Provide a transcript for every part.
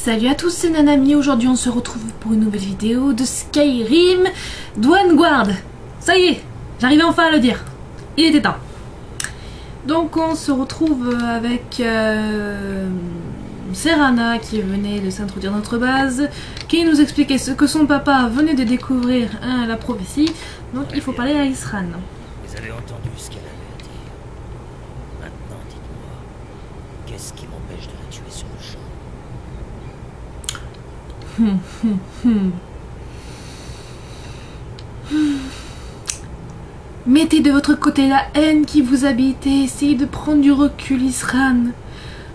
Salut à tous, c'est Nanami. Aujourd'hui on se retrouve pour une nouvelle vidéo de Skyrim Dawnguard. Ça y est, j'arrivais enfin à le dire. Il était temps. Donc on se retrouve avec Serana qui venait de s'introduire dans notre base, qui nous expliquait ce que son papa venait de découvrir, la prophétie. Donc il faut parler à Isran. Vous avez entendu ce qu'elle avait à dire. Maintenant, dites-moi, qu'est-ce qui m'empêche de la tuer sur le champ? Mettez de votre côté la haine qui vous habite et essayez de prendre du recul, Isran.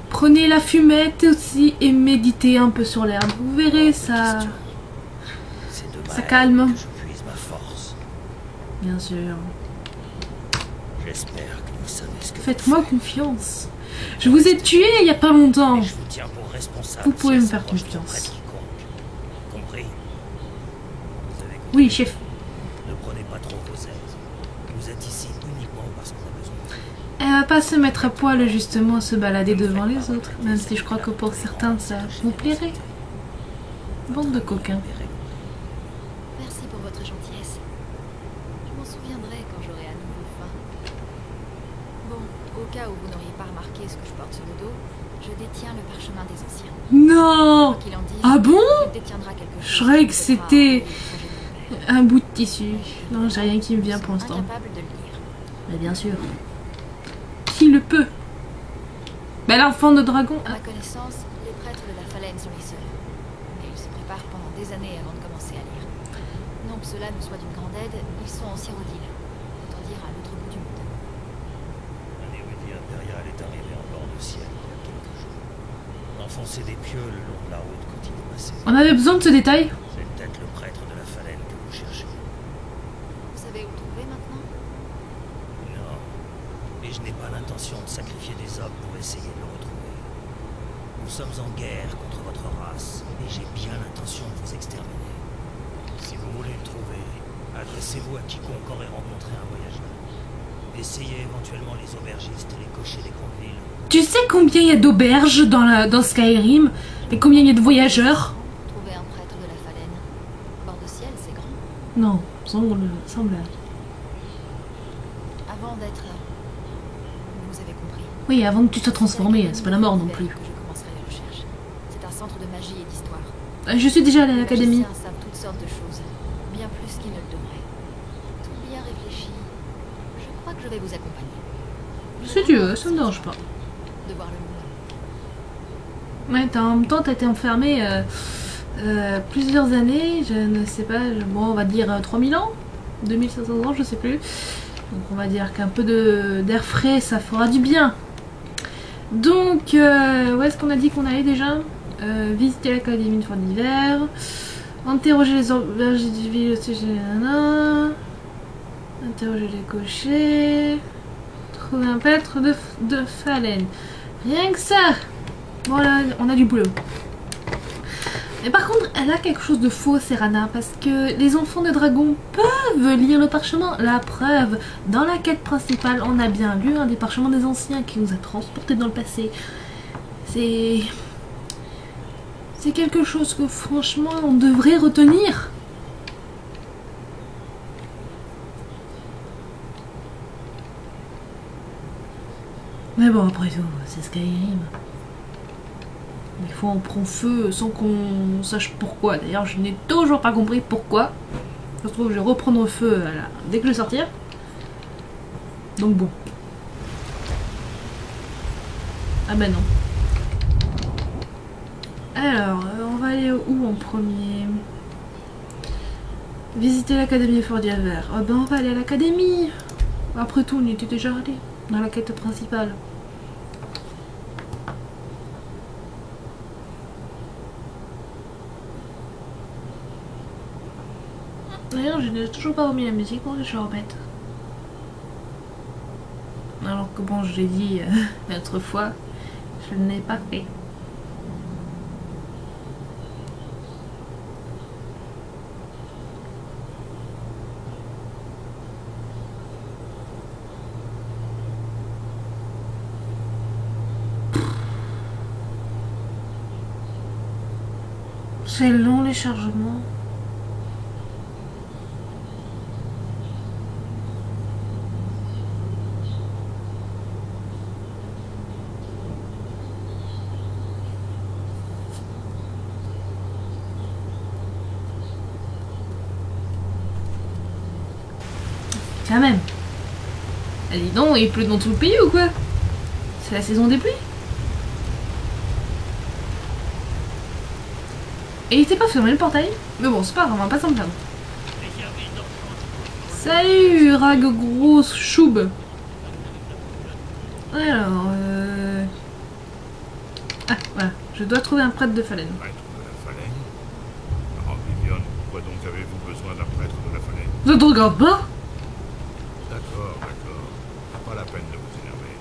Prenez la fumette aussi et méditez un peu sur l'herbe. Vous verrez, ça calme. Que je puise ma force. Bien sûr. J'espère que vous savez ce que Faites-moi confiance. Je vous ai tué il y a pas longtemps. je vous tiens pour responsable. Vous pouvez si me elle faire s'approche confiance. auprès de quiconque. Compris? Vous avez compris? Oui, chef. Ne prenez pas trop vos aises. Vous êtes ici uniquement parce qu'on a besoin de vous. Elle va pas se mettre à poil justement à se balader devant les autres, même si je crois que pour certains ça vous plairait. Bande de coquins. Merci pour votre gentillesse. Je m'en souviendrai quand j'aurai à nouveau faim. Bon, au cas où vous n'auriez pas remarqué ce que je porte sur le dos, je détiens le parchemin des anciens. Non! Quoi qu'il en dise, Ah bon? il détiendra quelque chose. Je croyais que qui c'était devra enlever le projet de mon père. un bout de tissu. Non, j'ai rien qui me vient pour l'instant. Incapable de le lire. Mais bien sûr. Qui le peut? Ben l'enfant de dragon. À ma connaissance, les prêtres de la Phalène sont les seuls. Mais ils se préparent pendant des années avant de commencer à lire. Non que cela nous soit d'une grande aide, ils sont en Cyrodiil, autant dire à l'autre bout du monde. Un érudit impérial est arrivé en bord de ciel il y a quelques jours. Enfoncer des pieux le long de la route quand il est passé. On avait besoin de ce détail. C'est peut-être le prêtre de la Phalène que vous cherchez. Vous savez où trouver maintenant? Non. Et je n'ai pas l'intention de sacrifier des hommes pour essayer de le retrouver. Nous sommes en guerre contre votre race, et j'ai bien l'intention de vous exterminer. Si vous voulez le trouver, adressez-vous à quiconque aurait rencontré un voyageur. Essayez éventuellement les aubergistes et les cochers des grandes villes. Tu sais combien il y a d'auberges dans Skyrim? Et combien il y a de voyageurs? Trouver un prêtre de la Phalène. Bord de ciel, c'est grand. Non, semble. Avant d'être... Vous avez compris. Oui, avant que tu sois transformé, c'est pas la mort non plus. Que je commencerai la recherche. C'est un centre de magie et d'histoire. Je suis déjà allée à Les l'académie. magiciens savent toutes sortes de choses, bien plus qu'ils ne le devraient. Tout bien réfléchi. Je crois que je vais vous accompagner. Si tu veux, ça me dérange pas. De voir le monde. Ouais, en même temps, t'as été enfermé plusieurs années, je ne sais pas, bon, on va dire 3000 ans, 2500 ans, je sais plus. Donc on va dire qu'un peu d'air frais, ça fera du bien. Donc, où est-ce qu'on a dit qu'on allait déjà? Visiter l'académie de fin d'hiver, interroger les auberges du ville, interroger les cochers, trouver un prêtre de Phalène. Rien que ça! Bon là, on a du boulot. Mais par contre, elle a quelque chose de faux, Serana, parce que les enfants de dragon peuvent lire le parchemin. La preuve, dans la quête principale, on a bien lu un des parchemins des anciens qui nous a transportés dans le passé. C'est quelque chose que franchement, on devrait retenir. Mais bon, après tout, c'est Skyrim. Des fois on prend feu sans qu'on sache pourquoi. D'ailleurs je n'ai toujours pas compris pourquoi. Ça se trouve je vais reprendre feu dès que je vais sortir. Donc bon. Ah bah non. Alors, on va aller où en premier? Visiter l'académie Fort d'Hiver. Oh ben on va aller à l'académie. Après tout on y était déjà allé dans la quête principale. D'ailleurs, je n'ai toujours pas remis la musique, donc je vais remettre. Alors que bon, je l'ai dit l'autre fois, je ne l'ai pas fait. C'est long les chargements. Quand même. Ah, dis donc, il pleut dans tout le pays ou quoi? C'est la saison des pluies? Et il était pas fermé le portail? Mais bon, c'est pas grave, on va pas s'en plaindre. Salut, Rag grosse choube. Alors, ah, voilà. Je dois trouver un prêtre de Fallen. Prêtre de la Fallen? Oh, Vivian, pourquoi donc avez-vous besoin d'un prêtre de la Fallen? Je te regarde pas. D'accord, d'accord. Pas la peine de vous énerver.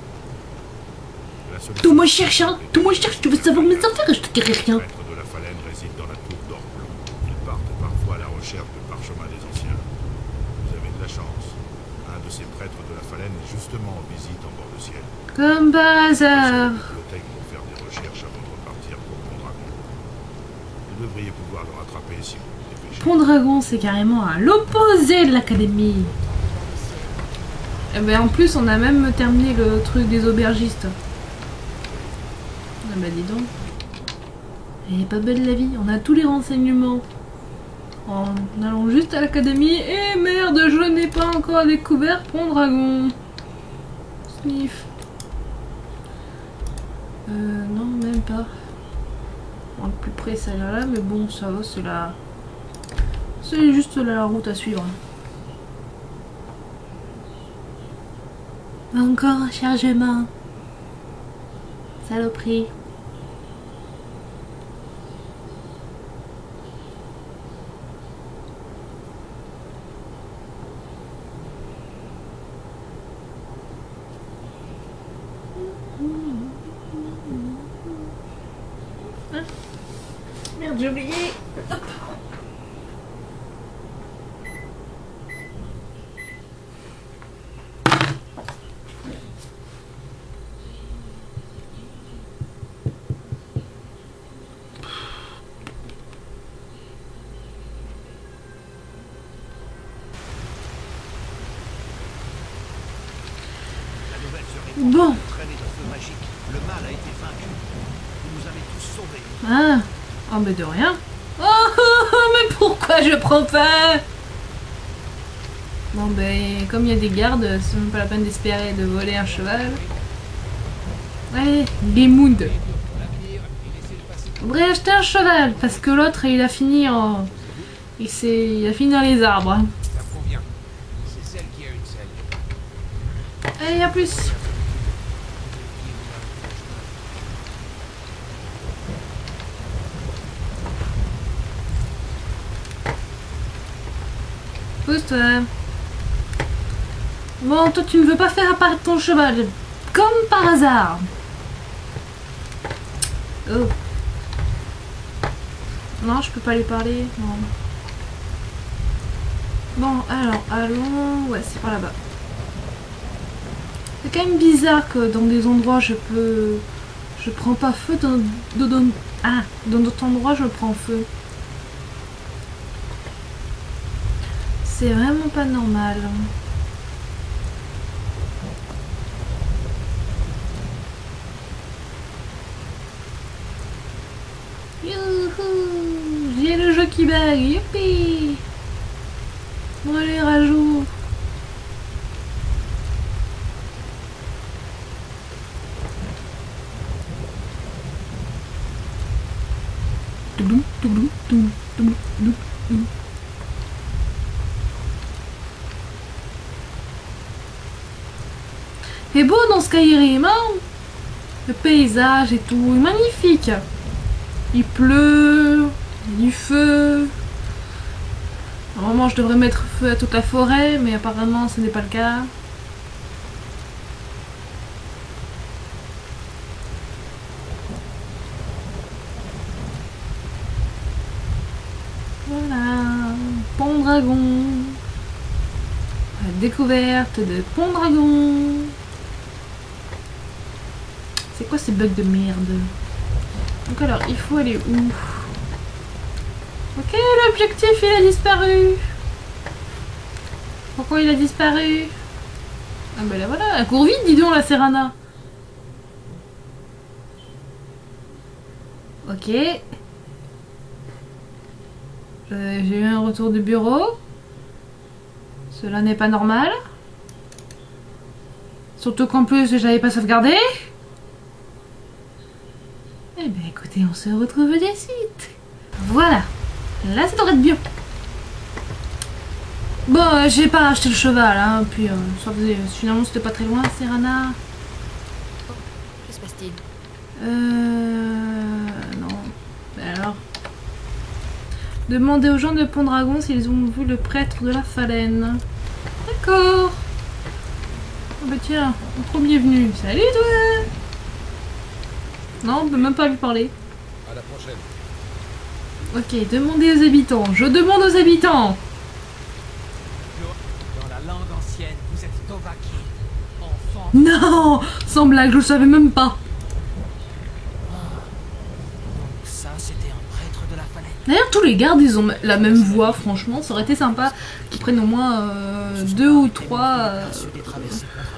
La solution- Tout moi cherche, hein. Tout moi cherche. Tu veux savoir mes affaires et je te dirai rien. Le prêtre de la Fallen réside dans la tour d'Orblon. Ils partent parfois à la recherche de parchemins des anciens. Vous avez de la chance. Un de ces prêtres de la Fallen est justement en visite en bord de ciel. Comme par Passez à hasard. la bibliothèque pour faire des recherches avant de repartir pour Pendragon. Vous devriez pouvoir le rattraper si vous vous dépêchez. Pendragon, c'est carrément à l'opposé de l'académie. Et ben en plus, on a même terminé le truc des aubergistes. Ah bah dis donc. Elle est pas belle la vie, on a tous les renseignements. En allant juste à l'académie. Et merde, je n'ai pas encore découvert Pendragon. Sniff. Non, même pas. Bon, le plus près, ça là, mais bon, ça va, c'est la... C'est juste la route à suivre. Encore un chargement. Saloperie. Ah. Merde, j'ai oublié. Hop. La nouvelle se répand. Bon. Traînée de feu magique. Le mal a été vaincu. Vous nous avez tous sauvés. Ah. Oh, mais de rien. Oh, mais pourquoi je prends pas? Bon, ben, comme il y a des gardes, c'est même pas la peine d'espérer de voler un cheval. Allez, les Mound. On devrait acheter un cheval, parce que l'autre, il a fini en... Il a fini dans les arbres. Ça me convient. C'est celle qui a une selle. Allez, à plus. Pousse-toi. Bon, toi, tu ne veux pas faire apparaître ton cheval. Comme par hasard. Oh. Non, je peux pas lui parler. Non. Bon, alors, allons... Ouais, c'est par là-bas. C'est quand même bizarre que dans des endroits, je prends pas feu. Dans d'autres endroits, je prends feu. C'est vraiment pas normal. Youhou! J'ai le jeu qui bug, youpi! Bon allez, rajoute! Toudoum, toudoum, toudoum, toudoum, toudoum, toudoum. C'est beau dans Skyrim, hein? Le paysage et tout, est magnifique. Il pleut, il y a du feu. Normalement, je devrais mettre feu à toute la forêt, mais apparemment, ce n'est pas le cas. Voilà, Pendragon. La découverte de Pendragon. C'est quoi ces bugs de merde? Donc alors, il faut aller où? Ok, l'objectif il a disparu. Pourquoi il a disparu? Ah bah là voilà, elle court vite dis donc la Serana. Ok. J'ai eu un retour du bureau. Cela n'est pas normal. Surtout qu'en plus j'avais pas sauvegardé. Eh ben écoutez, on se retrouve de suite. Voilà. Là ça devrait être bien. Bon, j'ai pas acheté le cheval, hein, puis finalement c'était pas très loin, Serana. Que se passe-t-il? Non. Ben alors. Demandez aux gens de Pont-Dragon s'ils ont vu le prêtre de la Phalène. D'accord. Ah bah tiens, le premier venu. Salut toi. Non, on peut même pas lui parler. À la prochaine. Ok, demandez aux habitants. Je demande aux habitants. Dans la langue ancienne, vous êtes Dovahkiin, enfant. Non, sans blague, je le savais même pas. Donc ça, c'était un prêtre de la Phalène. D'ailleurs, tous les gardes, ils ont la même voix, franchement. Ça aurait été sympa qu'ils prennent au moins 2 ou 3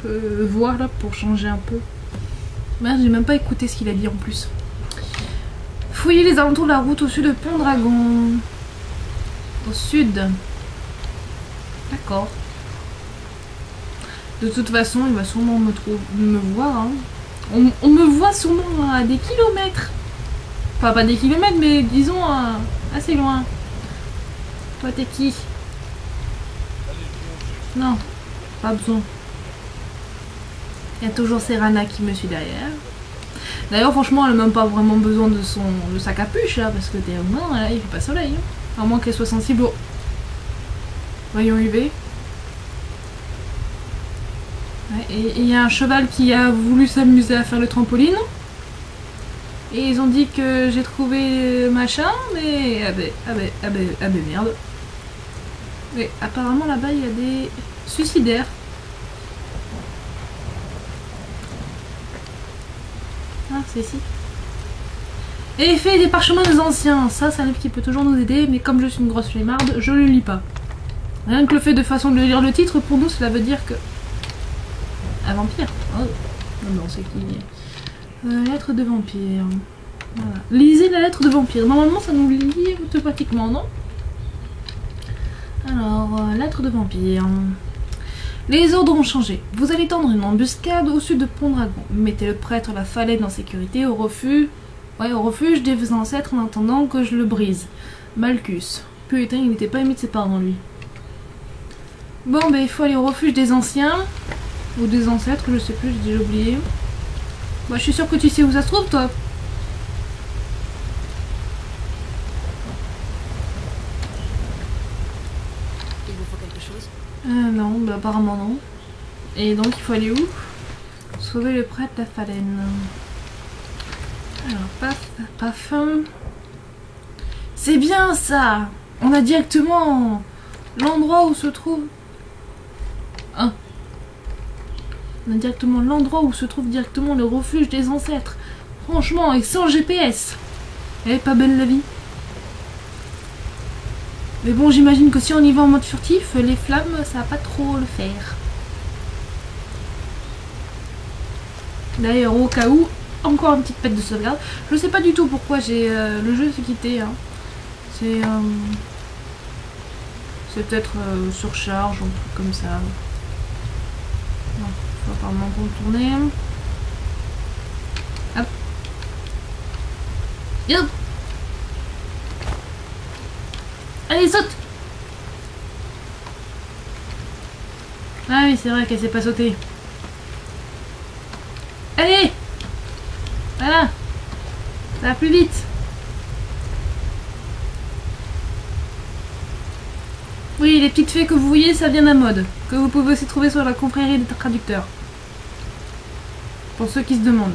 voix là pour changer un peu. Merde, j'ai même pas écouté ce qu'il a dit en plus. Fouillez les alentours de la route au sud de Pont-Dragon. Au sud. D'accord. De toute façon, il va sûrement me voir. Hein. On me voit sûrement à des kilomètres. Enfin, pas des kilomètres, mais disons assez loin. Toi, t'es qui? Non, pas besoin. Il y a toujours Serana qui me suit derrière. D'ailleurs, franchement, elle n'a même pas vraiment besoin de sa capuche, là, parce que t'es au moins, là, il fait pas soleil. Hein. À moins qu'elle soit sensible au rayon UV. Ouais, et il y a un cheval qui a voulu s'amuser à faire le trampoline. Et ils ont dit que j'ai trouvé machin, mais... Ah ben merde. Mais apparemment, là-bas, il y a des suicidaires. Ah, c'est ici. Effet des parchemins des anciens. Ça, c'est un livre qui peut toujours nous aider, mais comme je suis une grosse flemmarde, je le lis pas. Rien que le fait de façon de lire le titre, pour nous, cela veut dire que... Un vampire. Oh. Non, c'est qui? Lettre de vampire. Voilà. Lisez la lettre de vampire. Normalement, ça nous lit automatiquement, non? Alors, lettre de vampire. Les ordres ont changé. Vous allez tendre une embuscade au sud de Pont-Dragon. Mettez le prêtre la Phalène en sécurité au refuge des ancêtres en attendant que je le brise. Malchus. Putain, il n'était pas aimé de ses parents, lui. Bon, ben, il faut aller au refuge des anciens. Ou des ancêtres, je sais plus, j'ai déjà oublié. Bah, je suis sûre que tu sais où ça se trouve, toi. Il vous faut quelque chose? Non, bah apparemment non. Et donc il faut aller où? Sauver le prêtre de la Phalène. Alors, paf, paf. C'est bien ça! On a directement l'endroit où se trouve... Hein? On a directement l'endroit où se trouve directement le refuge des ancêtres. Franchement, et sans GPS. Elle est pas belle la vie. Mais bon, j'imagine que si on y va en mode furtif, les flammes, ça va pas trop le faire. D'ailleurs, au cas où, encore une petite pète de sauvegarde. Je sais pas du tout pourquoi j'ai le jeu s'est quitté. Hein. C'est peut-être surcharge ou un truc comme ça. Non, faut apparemment contourner. Hop. Yop. Allez, saute! Ah oui, c'est vrai qu'elle sait pas sauter. Allez! Voilà! Ça va plus vite! Oui, les petites fées que vous voyez, ça vient d'un mode. Que vous pouvez aussi trouver sur la confrérie des traducteurs. Pour ceux qui se demandent.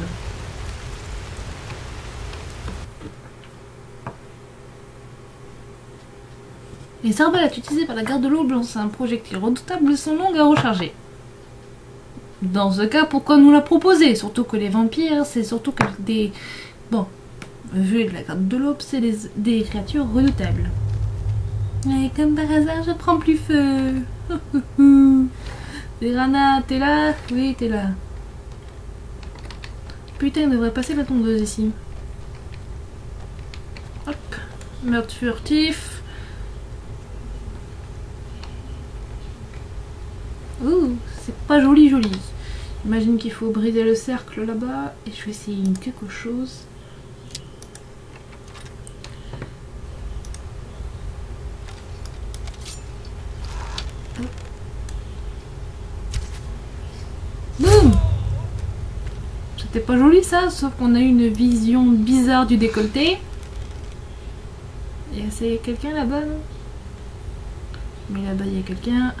Les arbalètes utilisées par la garde de l'eau lancent un projectile redoutable sont longues à recharger. Dans ce cas, pourquoi nous la proposer? Surtout que les vampires, c'est surtout que des... Bon, vu la garde de l'aube, c'est des créatures redoutables. Et comme par hasard, je prends plus feu. Piranha, t'es là? Oui, t'es là. Putain, il devrait passer la tondeuse ici. Hop. Meurtre furtif. Ouh, c'est pas joli joli. J'imagine qu'il faut briser le cercle là-bas. Et je vais essayer quelque chose. Boum! C'était pas joli ça, sauf qu'on a eu une vision bizarre du décolleté. Et c'est quelqu'un là-bas, non? Mais là-bas il y a quelqu'un.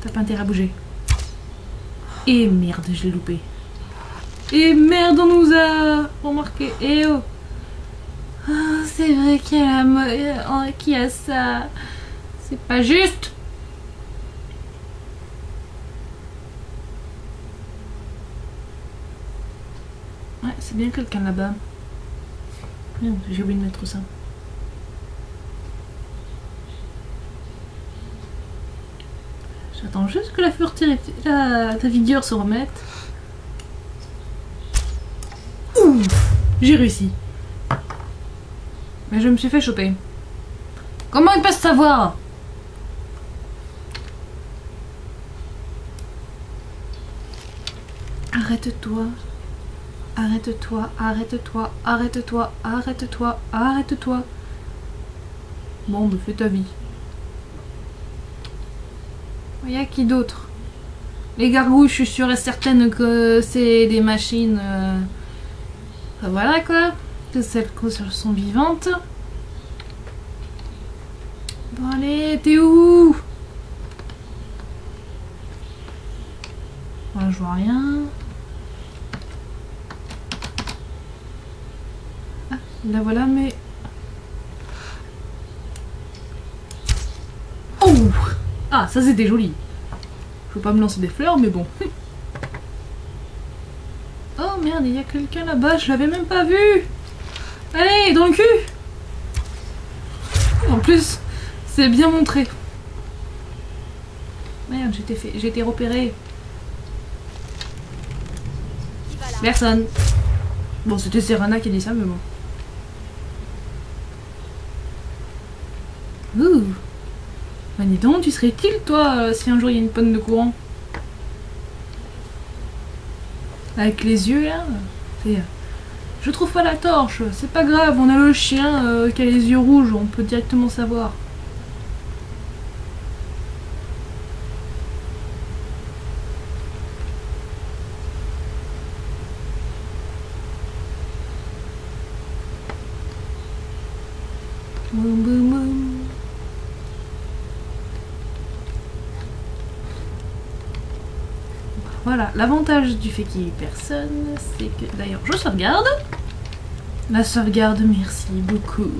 T'as pas intérêt à bouger. Et merde, je l'ai loupé. Et merde, on nous a remarqué. Eh oh! Ah, c'est vrai qu'il y a ça. C'est pas juste. Ouais, c'est bien quelqu'un là-bas. Merde, j'ai oublié de mettre ça. J'attends juste que la vigueur se remette. Ouh, j'ai réussi. Mais je me suis fait choper. Comment il peut se savoir? Arrête-toi. Arrête-toi, arrête-toi, arrête-toi, arrête-toi, arrête-toi. Bon, fais ta vie. Il y a qui d'autre? Les gargouilles, je suis sûre et certaine que c'est des machines. Enfin, voilà quoi. Que celles qui sont vivantes. Bon allez, t'es où? Moi je vois rien. Ah, là voilà, mais... Oh! Ah, ça c'était joli. Je veux pas me lancer des fleurs, mais bon. Oh merde, il y a quelqu'un là-bas, je l'avais même pas vu. Allez, dans le cul. En plus, c'est bien montré. Merde, j'ai été repéré. Personne. Bon, c'était Serana qui a dit ça, mais bon. Ouh. Bah dis donc, tu serais kill toi si un jour il y a une panne de courant. Avec les yeux là. Je trouve pas la torche, c'est pas grave, on a le chien qui a les yeux rouges, on peut directement savoir. Boum boum boum. Voilà, l'avantage du fait qu'il y ait personne, c'est que... D'ailleurs, je sauvegarde. La sauvegarde, merci beaucoup.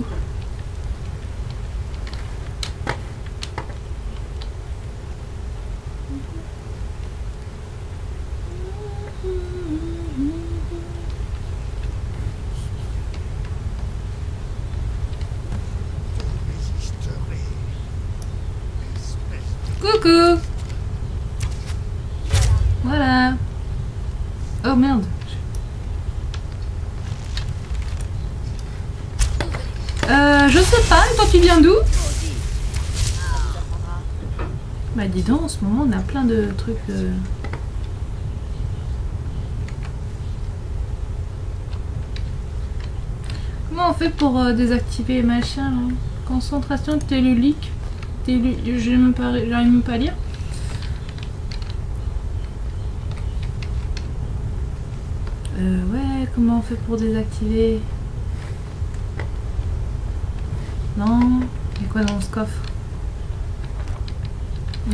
Coucou. Voilà. Oh merde. Je sais pas, et toi tu viens d'où? Bah dis donc, en ce moment on a plein de trucs... Comment on fait pour désactiver machin là? Concentration tellulique. J'arrive même pas à lire. Ouais, comment on fait pour désactiver? Non, il y a quoi dans ce coffre?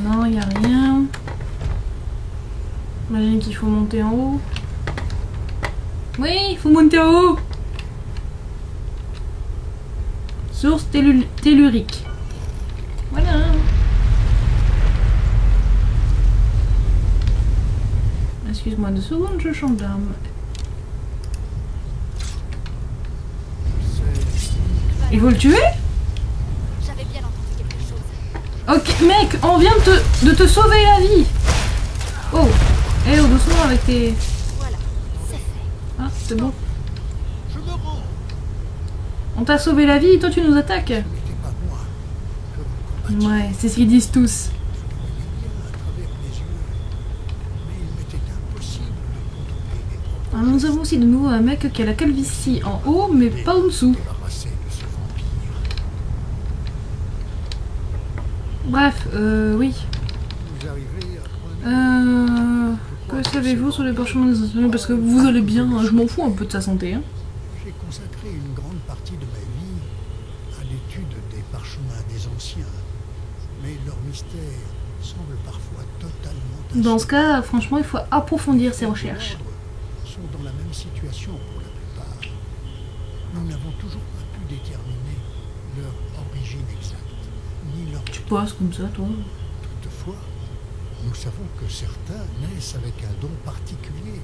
Non, il n'y a rien. J'imagine qu'il faut monter en haut. Oui, il faut monter en haut. Source tellurique. Voilà. Excuse-moi 2 secondes, je change d'arme. Il faut le tuer? J'avais bien Ok, mec, on vient de te sauver la vie. Oh, eh, oh, doucement avec tes... Voilà, c'est fait. Ah, c'est bon. Je me rends. On t'a sauvé la vie et toi tu nous attaques. Ce n'était pas moi. Je me combattais Ouais, c'est ce qu'ils disent tous. bien à travers mes yeux. Mais il m'était impossible de contrôler mes propres Alors, nous avons aussi de nouveau un mec qui a la calvitie en haut, mais pas en dessous. débarrassé de ce vampire. Bref, oui. Vous arrivez à prendre... Que savez-vous sur les parchemins des anciens? Parce que vous allez bien, hein, je m'en fous un peu de sa santé. Hein. J'ai consacré une grande partie de ma vie à l'étude des parchemins des anciens. Mais leur mystère semble parfois totalement... Dans ce cas, franchement, il faut approfondir ses Les recherches. ordres sont dans la même situation pour la plupart. Nous n'avons toujours pas pu déterminer leur origine exacte, ni leur... Tu passes comme ça, toi? Toutefois, nous savons que certains naissent avec un don particulier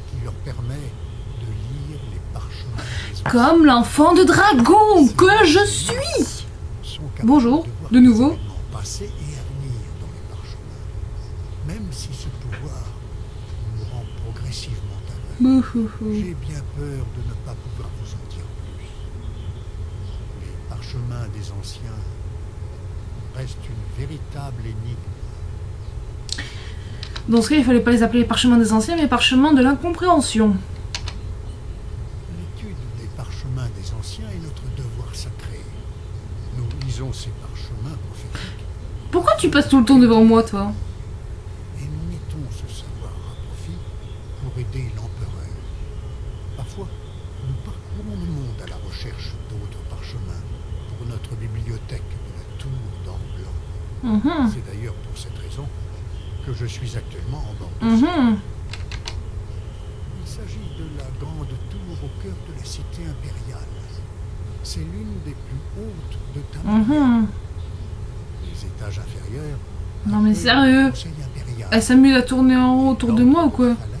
qui leur permet de lire les parchemins des anciens. Comme l'enfant de dragon que je suis. Sont capables Bonjour, voir de nouveau. les événements passés et à venir dans les parchemins, même si ce pouvoir nous rend progressivement aveugles. Bouhouhou. J'ai bien peur de ne pas pouvoir vous en dire plus. Les parchemins des anciens restent une véritable énigme. Dans ce cas, il fallait pas les appeler les parchemins des anciens, mais parchemins de l'incompréhension. L'étude des parchemins des anciens est notre devoir sacré. Nous lisons ces parchemins prophétiques Pourquoi tu passes tout le temps devant moi, toi? et nous mettons ce savoir à profit pour aider l'empereur. Parfois, nous parcourons le monde à la recherche d'autres parchemins pour notre bibliothèque de la tour d'or blanc. Mhm, C'est d'ailleurs pour cette raison que je suis actuellement en bord de Seine. mhm. Il s'agit de la grande tour au cœur de la cité impériale. C'est l'une des plus hautes de Tamriel. Mhm. Les étages inférieurs. Non, mais appelés sérieux? Conseil impérial. Elle s'amuse à tourner en rond autour de moi ou quoi? Fallen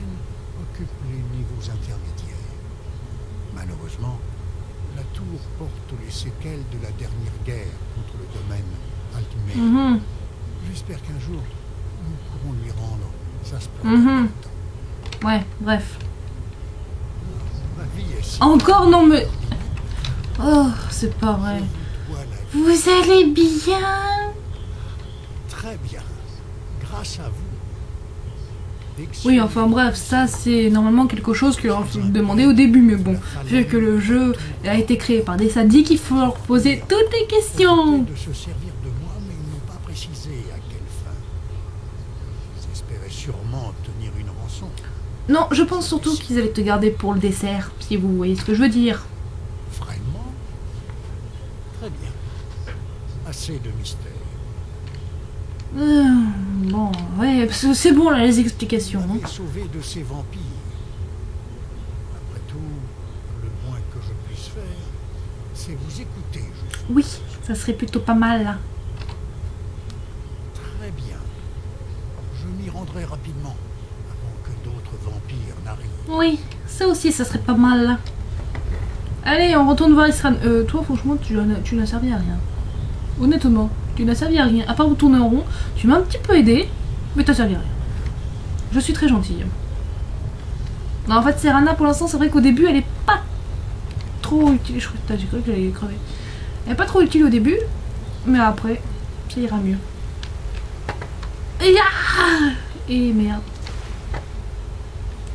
occupe les niveaux intermédiaires. Malheureusement, la tour porte les séquelles de la dernière guerre contre le domaine Altmer. Mhm, J'espère qu'un jour, nous pourrons lui rendre sa splendeur. ouais, bref. Ma vie est si Encore non, mais... Oh, c'est pas vrai. Je vous dois la vie. Vous allez bien? Très bien. Grâce à vous. Oui, enfin bref, ça c'est normalement quelque chose que leur demandait au début, mais bon, vu que le jeu a été créé par des sadiques, il faut leur poser toutes les questions. De se servir de moi, mais ils n'ont pas précisé à quelle fin. Ils espéraient sûrement obtenir une rançon. Non, je pense surtout qu'ils allaient te garder pour le dessert, si vous voyez ce que je veux dire. Vraiment? Très bien. Assez de mystère. Bon, ouais, parce que c'est bon là les explications. Vous Hein. m'avez sauvé de ces vampires. Après tout, le moins que je puisse faire, c'est vous écouter. Oui, ça serait plutôt pas mal là. Très bien. Je m'y rendrai rapidement, avant que d'autres vampires n'arrivent. Oui, ça aussi, ça serait pas mal là. Allez, on retourne voir Isran. Toi, franchement, tu n'as servi à rien. Honnêtement, tu n'as servi à rien. À part vous tourner en rond, tu m'as un petit peu aidé, mais t'as servi à rien. Je suis très gentille. Non, en fait, Serana, pour l'instant, c'est vrai qu'au début, elle est pas trop utile. J'ai cru que j'allais crever. Elle est pas trop utile au début, mais après, ça ira mieux. Et merde.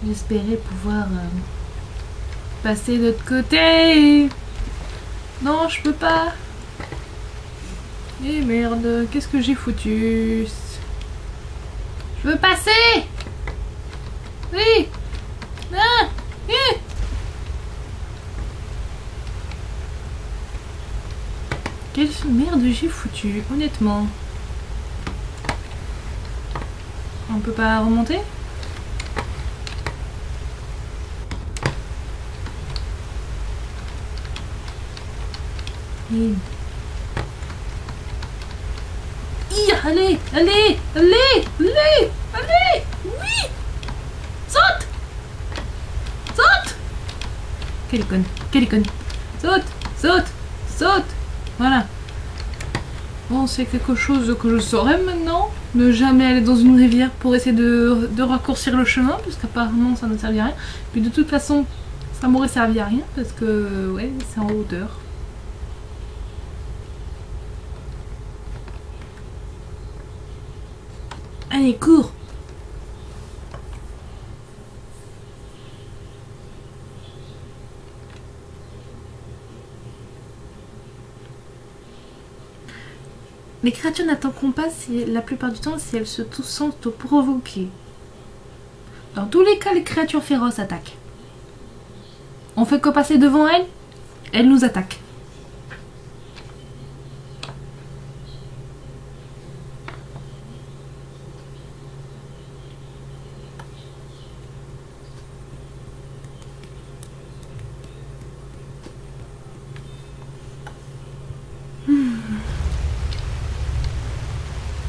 J'espérais pouvoir passer de l'autre côté. Non, je peux pas. Et merde, qu'est-ce que j'ai foutu? Je veux passer. Oui. Ah, Quelle merde j'ai foutu, honnêtement. On peut pas remonter? Allez, allez, allez, allez, allez, oui. Saute. Saute. Quelle conne, quelle conne. Saute, saute, saute. Voilà. Bon, c'est quelque chose que je saurais maintenant. Ne jamais aller dans une rivière pour essayer de raccourcir le chemin, puisqu'apparemment ça ne servait à rien. Puis de toute façon, ça m'aurait servi à rien, parce que, ouais, c'est en hauteur. Allez, cours! Les créatures n'attaqueront pas la plupart du temps si elles se sentent provoquées. Dans tous les cas, les créatures féroces attaquent. On fait que passer devant elles, elles nous attaquent.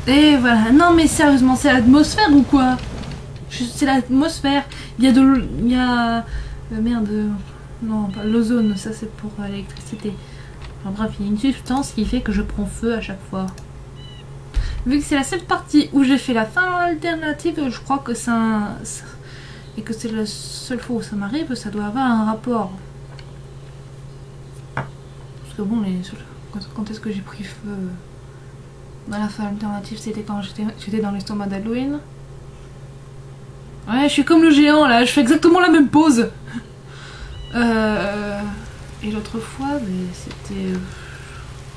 Et voilà, non mais sérieusement, c'est l'atmosphère ou quoi? C'est l'atmosphère. Il y a de... Il y a... merde... Non, pas l'ozone, ça c'est pour l'électricité. Enfin bref, il y a une substance qui fait que je prends feu à chaque fois. Vu que c'est la seule partie où j'ai fait la fin alternative, je crois que ça... Et que c'est la seule fois où ça m'arrive, ça doit avoir un rapport. Parce que bon, quand est-ce que j'ai pris feu? Dans la fin alternative, c'était quand j'étais dans l'estomac d'Halloween. Ouais, je suis comme le géant là, je fais exactement la même pose. Et l'autre fois, c'était...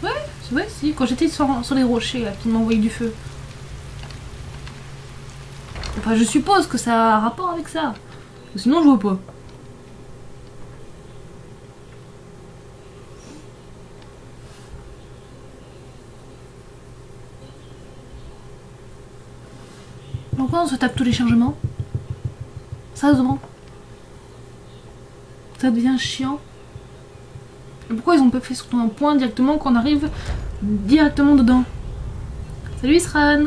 Ouais, si, quand j'étais sur les rochers là, qui m'envoyaient du feu. Enfin, je suppose que ça a un rapport avec ça. Sinon, je vois pas. Pourquoi on se tape tous les chargements? Sérieusement? Ça devient chiant. Et pourquoi ils ont pas fait sur un point directement qu'on arrive directement dedans? Salut Isran!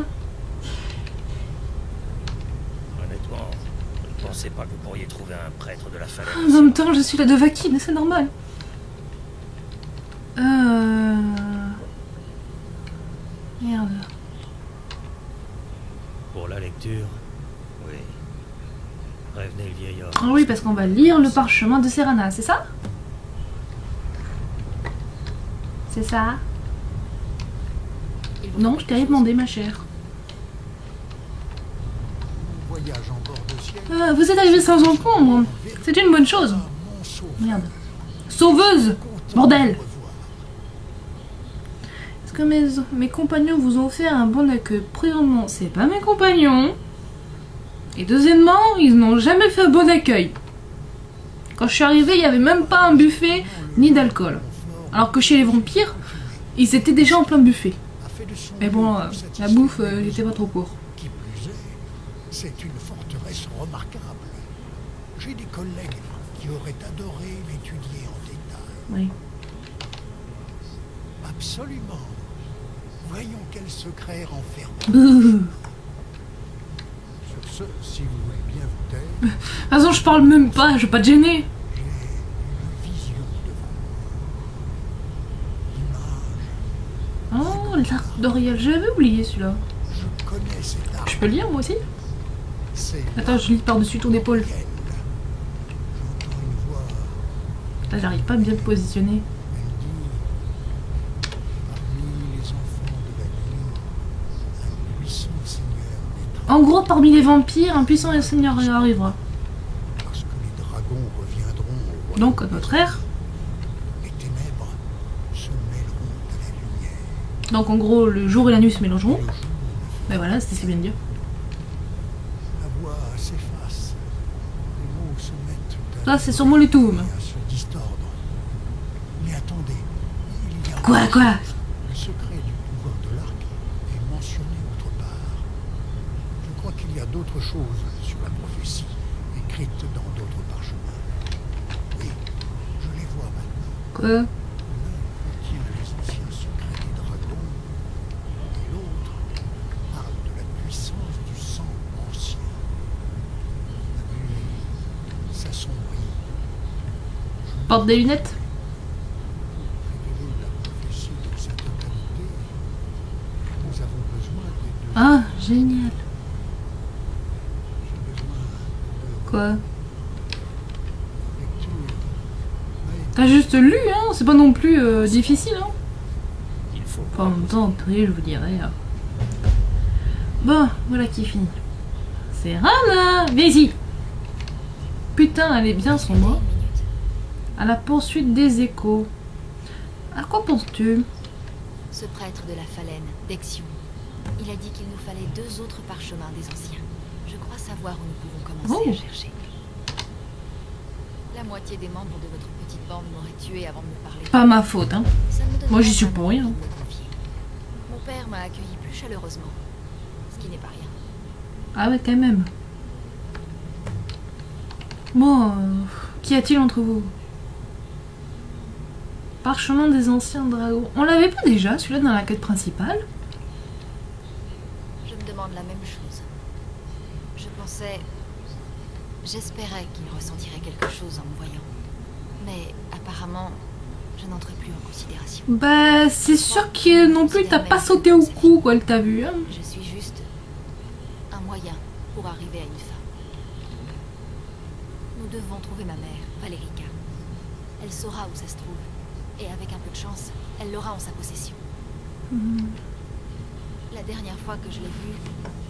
Honnêtement, je ne pensais pas que vous pourriez trouver un prêtre de la Falaine. En même temps, je suis la Dovahkiin, c'est normal. Merde. Pour la lecture, oui. Prévenez le vieil homme. Ah oui, parce qu'on va lire le parchemin de Serana, c'est ça? C'est ça? Non, je t'avais demandé, ma chère. Voyage en bord de ciel. Ah, vous êtes arrivé sans encombre. C'est une bonne chose. Merde. Sauveuse! Bordel! Est-ce que mes compagnons vous ont offert un bon accueil? Premièrement, c'est pas mes compagnons. Et deuxièmement, ils n'ont jamais fait un bon accueil. Quand je suis arrivée, il n'y avait même pas un buffet ni d'alcool. Alors que chez les vampires, ils étaient déjà en plein buffet. Mais bon, la bouffe, j'étais pas trop pour. Qui plus est, c'est une forteresse remarquable. J'ai des collègues qui auraient adoré l'étudier en détail. Oui. Absolument. Voyons quel secret renferme. De Sur ce, si vous voulez bien vous taire, toute façon, je parle même pas, je vais pas te gêner. j'ai une vision devant moi. Image. Oh, l'arc d'Oriel, j'avais oublié celui-là. Je connais cet arbre. Je peux le lire moi aussi? C'est Attends, je lis par-dessus ton épaule. Oriel. J'entends une voix. Là, j'arrive pas à bien te positionner. Elle dit, parmi les enfants de la nuit, un puissant seigneur naîtra. En gros, parmi les vampires, un puissant seigneur arrivera. Parce que les dragons reviendront au royaume. Donc, à notre ère. Les ténèbres se mêleront à la lumière. Donc, en gros, le jour et la nuit se mélangeront. Le jour, Mais voilà, c'était bien de dire. la voix s'efface. Les mots se mettent Ça, c'est sur Molotoum. à se distordre. Mais attendez, il y a Quoi, quoi? le secret du pouvoir de l'arc est mentionné autre part. Je crois qu'il y a d'autres choses sur la prophétie écrites dans d'autres parchemins. Oui, je les vois maintenant. Quoi? L'un contient les anciens secrets des dragons et l'autre parle de la puissance du sang ancien. La nuit s'assombrit. Porte des lunettes? Révéler la prophétie dans sa totalité, Génial. J'ai besoin de Quoi? lecture. T'as juste lu, hein? C'est pas non plus difficile, hein? Il faut Enfin, en même temps, après, je vous dirais. Bon, voilà qui est fini. C'est Rana! Viens ici! Putain, elle est bien son mot. Une minute. À la poursuite des échos. À quoi penses-tu? Ce prêtre de la Phalène, Dexion, il a dit qu'il nous fallait 2 autres parchemins des anciens. Je crois savoir où nous pouvons commencer Oh. à chercher. La moitié des membres de votre petite bande m'auraient tué avant de me parler. Pas ma faute, hein. Ça me donnerait Moi, j'y suis vraiment pour rien. envie de me confier. Mon père m'a accueilli plus chaleureusement, ce qui n'est pas rien. Ah ouais, quand même. Bon, qu'y a-t-il entre vous? Parchemin des anciens dragons. On l'avait pas déjà, celui-là, dans la quête principale? Je me demande la même chose. Je pensais... J'espérais qu'il ressentirait quelque chose en me voyant. Mais apparemment, je n'entre plus en considération. Bah, c'est sûr que non plus, t'as pas sauté au cou, quoi, elle t'a vu, hein. Je suis juste un moyen pour arriver à une fin. Nous devons trouver ma mère, Valerica. Elle saura où ça se trouve. Et avec un peu de chance, elle l'aura en sa possession. La dernière fois que je l'ai vue,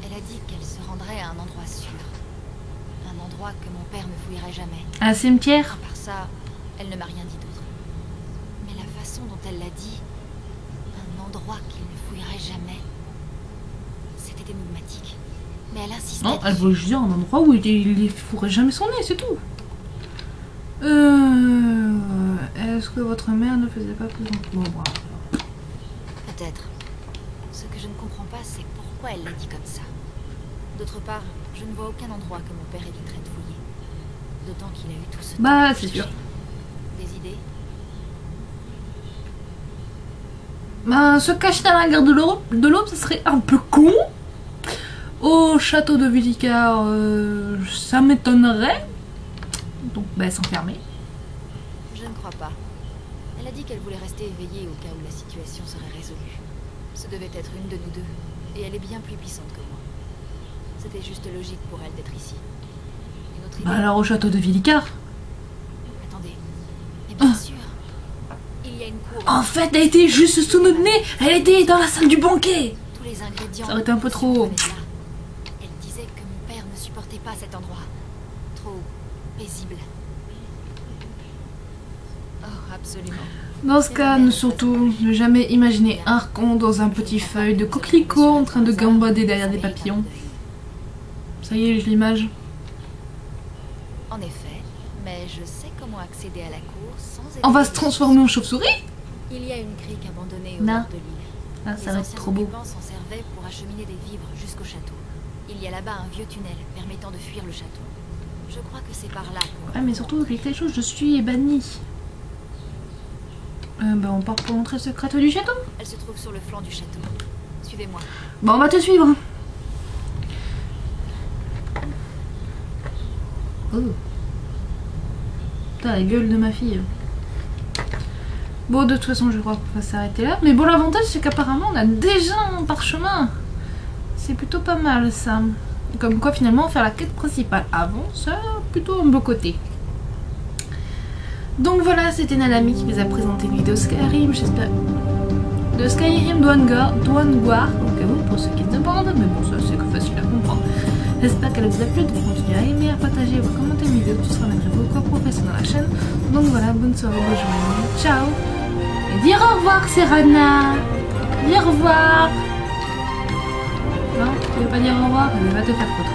elle a dit qu'elle se rendrait à un endroit sûr. Un endroit que mon père ne fouillerait jamais. Un cimetière? À part ça, elle ne m'a rien dit d'autre. Mais la façon dont elle l'a dit, un endroit qu'il ne fouillerait jamais, c'était énigmatique. Mais elle insistait. Non, elle voulait juste dire un endroit où il fourrait jamais son nez, c'est tout. Est-ce que votre mère ne faisait pas plus bon, bravo. Peut-être. Ce que je ne comprends pas, c'est pourquoi elle l'a dit comme ça. D'autre part, je ne vois aucun endroit que mon père éviterait de fouiller. D'autant qu'il a eu tout ce temps Bah, pour c'est chercher. sûr. Des idées? Bah, se cacher dans la gare de l'Aube, ça serait un peu con. Au château de Villicar, ça m'étonnerait. Donc, bah, s'enfermer. Je ne crois pas. Elle a dit qu'elle voulait rester éveillée au cas où la situation serait résolue. Ce devait être une de nous deux, et elle est bien plus puissante que moi. C'était juste logique pour elle d'être ici. Une autre idée? Bah, alors au château de Villicar. Attendez. Et bien sûr, il y a une cour. En fait, elle était juste sous notre nez. Elle était dans la salle du banquet. Tous les ingrédients. Ça aurait été un peu trop. venaient de là. Elle disait que mon père ne supportait pas cet endroit. Trop paisible. Oh, absolument. Dans ce cas, surtout, ne jamais imaginer un racon dans un petit feuille de coquelicot en train de gambader derrière des papillons. Ça y est, j'ai l'image. En effet, mais je sais comment accéder à la cour sans... On va se transformer en chauve-souris? Il y a une crique abandonnée au Non. nord de l'île. Ah, ça va être anciens trop beau. occupants s'en servaient pour acheminer des vivres jusqu'au château. Il y a là-bas un vieux tunnel permettant de fuir le château. Je crois que c'est par là qu'on... Ah, mais surtout, avec quelque chose, je suis bannie. Bah, on part pour l'entrée secrète du château. Elle se trouve sur le flanc du château. Suivez-moi. Bon, on va te suivre. Oh. Putain, la gueule de ma fille. Bon, de toute façon, je crois qu'on va s'arrêter là. Mais bon, l'avantage, c'est qu'apparemment, on a déjà un parchemin. C'est plutôt pas mal, ça. Comme quoi, finalement, faire la quête principale avant, ça a plutôt un beau côté. Donc voilà, c'était Nanami qui vous a présenté une vidéo Skyrim, j'espère. De Skyrim Dwangwar, donc pour ceux qui ne savent pas, mais bon, ça c'est que facile à comprendre. J'espère qu'elle vous a plu, de continuer à aimer, à partager, à commenter une vidéo, tout sera malgré vos quoi progresser dans la chaîne. Donc voilà, bonne soirée, bonne journée, ciao. Et dire au revoir, Serana. Dire au revoir. Non, tu veux pas dire au revoir? Mais va te faire foutre.